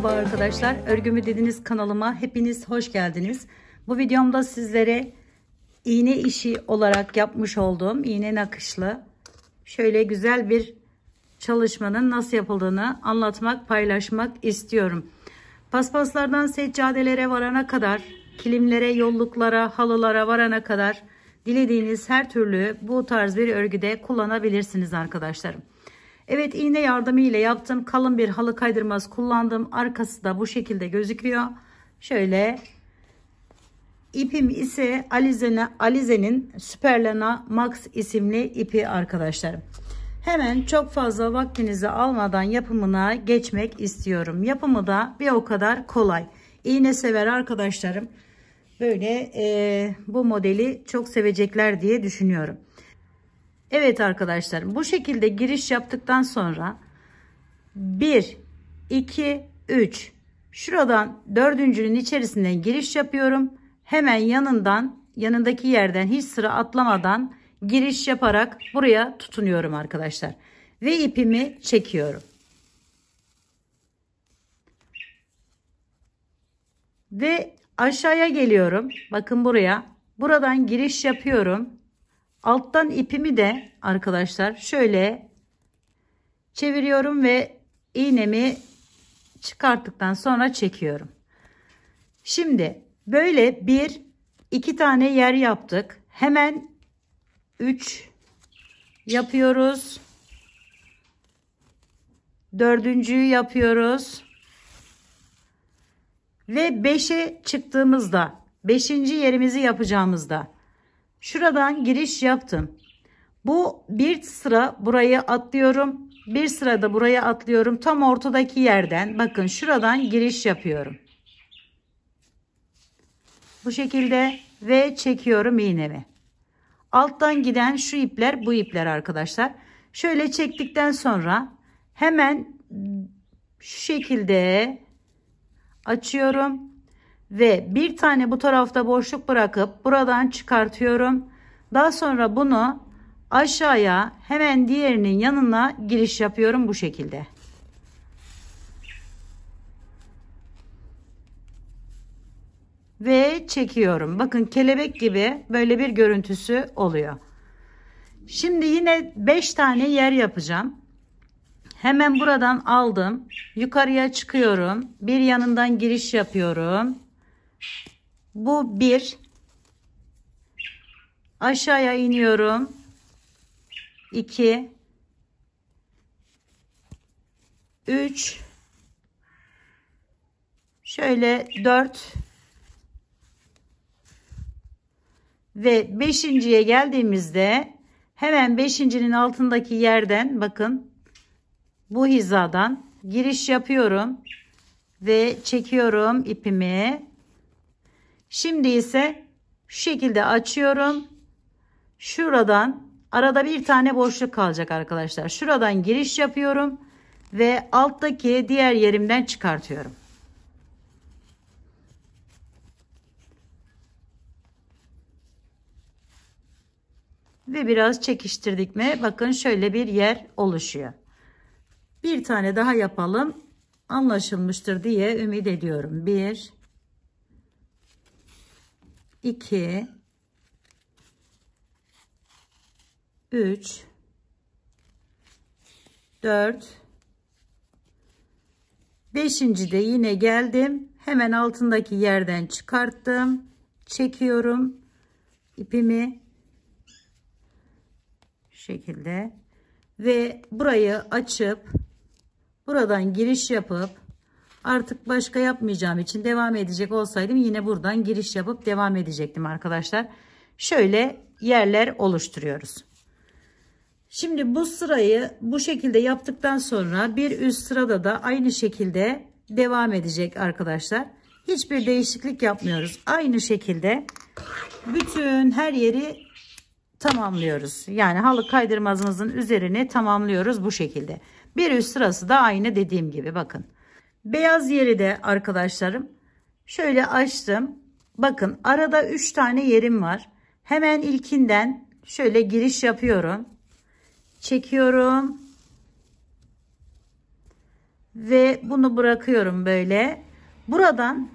Merhaba arkadaşlar, Örgümü Dediniz kanalıma hepiniz hoş geldiniz. Bu videomda sizlere iğne işi olarak yapmış olduğum iğne nakışlı şöyle güzel bir çalışmanın nasıl yapıldığını anlatmak, paylaşmak istiyorum. Paspaslardan seccadelere varana kadar, kilimlere, yolluklara, halılara varana kadar dilediğiniz her türlü bu tarz bir örgüde kullanabilirsiniz arkadaşlarım. Evet, iğne yardımı ile yaptım. Kalın bir halı kaydırması kullandım. Arkası da bu şekilde gözüküyor. Şöyle ipim ise Alize'nin Superlana Max isimli ipi arkadaşlarım. Hemen çok fazla vaktinizi almadan yapımına geçmek istiyorum. Yapımı da bir o kadar kolay. İğne sever arkadaşlarım böyle bu modeli çok sevecekler diye düşünüyorum. Evet arkadaşlar, bu şekilde giriş yaptıktan sonra 1 2 3 şuradan dördüncünün içerisinden giriş yapıyorum. Hemen yanındaki yerden hiç sıra atlamadan giriş yaparak buraya tutunuyorum arkadaşlar ve ipimi çekiyorum ve aşağıya geliyorum. Bakın buradan giriş yapıyorum. Alttan ipimi de arkadaşlar şöyle çeviriyorum ve iğnemi çıkarttıktan sonra çekiyorum. Şimdi böyle iki tane yer yaptık. Hemen 3 yapıyoruz. Dördüncüyü yapıyoruz. Ve 5'e çıktığımızda 5. yerimizi yapacağımızda şuradan giriş yaptım. Bu bir sıra buraya atlıyorum. Bir sıra da buraya atlıyorum. Tam ortadaki yerden bakın şuradan giriş yapıyorum. Bu şekilde ve çekiyorum iğnemi. Alttan giden şu ipler bu ipler arkadaşlar. Şöyle çektikten sonra hemen şu şekilde açıyorum. Ve bir tane bu tarafta boşluk bırakıp buradan çıkartıyorum. Daha sonra bunu aşağıya hemen diğerinin yanına giriş yapıyorum bu şekilde. Ve çekiyorum. Bakın kelebek gibi böyle bir görüntüsü oluyor. Şimdi yine 5 tane yer yapacağım. Hemen buradan aldım. Yukarıya çıkıyorum. Bir yanından giriş yapıyorum. Bu 1. Aşağıya iniyorum. 2 3 şöyle 4 ve 5.'ye geldiğimizde hemen 5.'nin altındaki yerden bakın bu hizadan giriş yapıyorum ve çekiyorum ipimi. Şimdi ise şu şekilde açıyorum. Şuradan arada bir tane boşluk kalacak arkadaşlar. Şuradan giriş yapıyorum ve alttaki diğer yerimden çıkartıyorum. Ve biraz çekiştirdik mi bakın şöyle bir yer oluşuyor. Bir tane daha yapalım. Anlaşılmıştır diye ümit ediyorum. 1 2 3 4 5. de yine geldim. Hemen altındaki yerden çıkarttım. Çekiyorum ipimi şekilde ve burayı açıp buradan giriş yapıp, artık başka yapmayacağım için devam edecek olsaydım yine buradan giriş yapıp devam edecektim arkadaşlar. Şöyle yerler oluşturuyoruz. Şimdi bu sırayı bu şekilde yaptıktan sonra bir üst sırada da aynı şekilde devam edecek arkadaşlar. Hiçbir değişiklik yapmıyoruz. Aynı şekilde bütün her yeri tamamlıyoruz. Yani halı kaydırmazımızın üzerine tamamlıyoruz bu şekilde. Bir üst sırası da aynı dediğim gibi bakın. Beyaz yeri de arkadaşlarım şöyle açtım. Bakın arada 3 tane yerim var. Hemen ilkinden şöyle giriş yapıyorum. Çekiyorum. Ve bunu bırakıyorum böyle. Buradan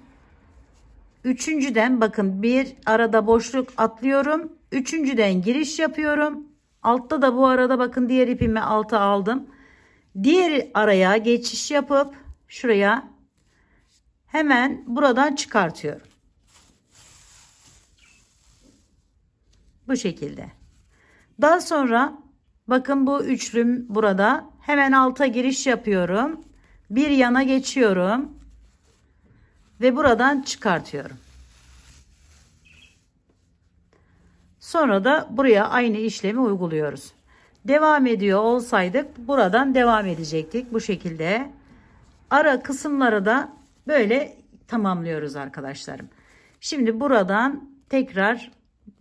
üçüncüden bakın bir arada boşluk atlıyorum. Üçüncüden giriş yapıyorum. Altta da bu arada bakın diğer ipimi alta aldım. Diğer araya geçiş yapıp şuraya hemen buradan çıkartıyorum. Bu şekilde. Daha sonra bakın bu üçlüm burada. Hemen alta giriş yapıyorum. Bir yana geçiyorum. Ve buradan çıkartıyorum. Sonra da buraya aynı işlemi uyguluyoruz. Devam ediyor olsaydık buradan devam edecektik. Bu şekilde. Ara kısımları da böyle tamamlıyoruz arkadaşlarım. Şimdi buradan tekrar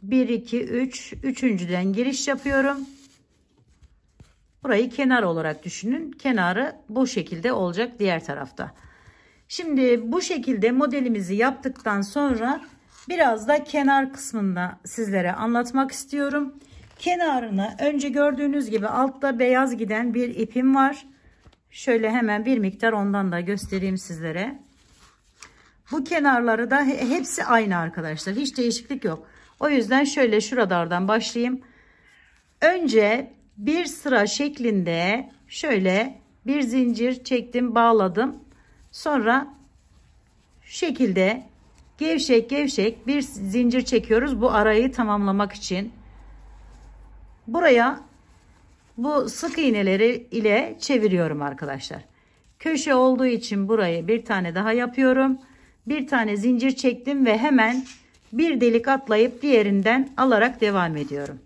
1, 2, 3. Üçüncüden giriş yapıyorum. Burayı kenar olarak düşünün. Kenarı bu şekilde olacak diğer tarafta. Şimdi bu şekilde modelimizi yaptıktan sonra biraz da kenar kısmında sizlere anlatmak istiyorum. Kenarını önce gördüğünüz gibi altta beyaz giden bir ipim var. Şöyle hemen bir miktar ondan da göstereyim sizlere. Bu kenarları da hepsi aynı arkadaşlar. Hiç değişiklik yok. O yüzden şöyle şuralardan başlayayım. Önce bir sıra şeklinde şöyle bir zincir çektim, bağladım. Sonra şu şekilde gevşek gevşek bir zincir çekiyoruz bu arayı tamamlamak için. Buraya bu sık iğneleri ile çeviriyorum arkadaşlar. Köşe olduğu için burayı bir tane daha yapıyorum. Bir tane zincir çektim ve hemen bir delik atlayıp diğerinden alarak devam ediyorum.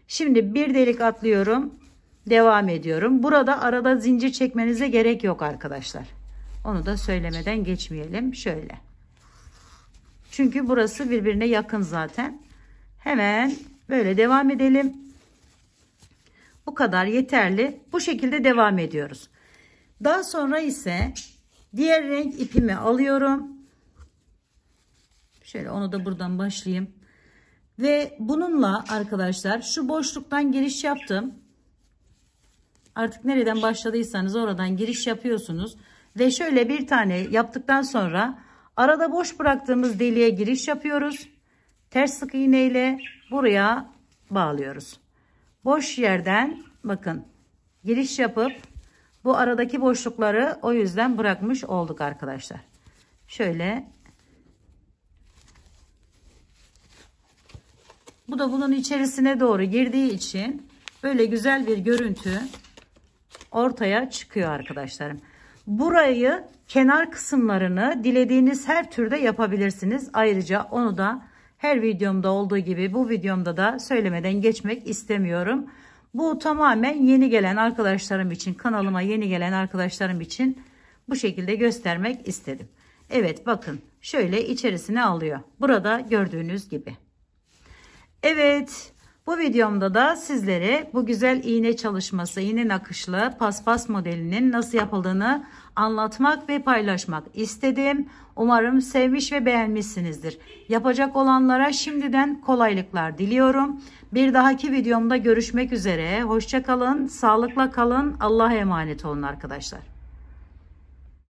Şimdi bir delik atlıyorum, devam ediyorum. Burada arada zincir çekmenize gerek yok arkadaşlar. Onu da söylemeden geçmeyelim. Şöyle. Çünkü burası birbirine yakın zaten. Hemen böyle devam edelim. Bu kadar yeterli. Bu şekilde devam ediyoruz. Daha sonra ise diğer renk ipimi alıyorum. Şöyle onu da buradan başlayayım. Ve bununla arkadaşlar şu boşluktan giriş yaptım. Artık nereden başladıysanız oradan giriş yapıyorsunuz. Ve şöyle bir tane yaptıktan sonra arada boş bıraktığımız deliğe giriş yapıyoruz. Ters sık iğne ile buraya bağlıyoruz. Boş yerden bakın giriş yapıp bu aradaki boşlukları o yüzden bırakmış olduk arkadaşlar. Şöyle. Bu da bunun içerisine doğru girdiği için böyle güzel bir görüntü ortaya çıkıyor arkadaşlarım. Burayı kenar kısımlarını dilediğiniz her türde yapabilirsiniz. Ayrıca onu da her videomda olduğu gibi bu videomda da söylemeden geçmek istemiyorum. Bu tamamen yeni gelen arkadaşlarım için, kanalıma yeni gelen arkadaşlarım için bu şekilde göstermek istedim. Evet bakın şöyle içerisine alıyor. Burada gördüğünüz gibi. Evet, bu videomda da sizlere bu güzel iğne çalışması, iğne nakışlı paspas modelinin nasıl yapıldığını anlatmak ve paylaşmak istedim. Umarım sevmiş ve beğenmişsinizdir. Yapacak olanlara şimdiden kolaylıklar diliyorum. Bir dahaki videomda görüşmek üzere. Hoşça kalın, sağlıkla kalın. Allah'a emanet olun arkadaşlar.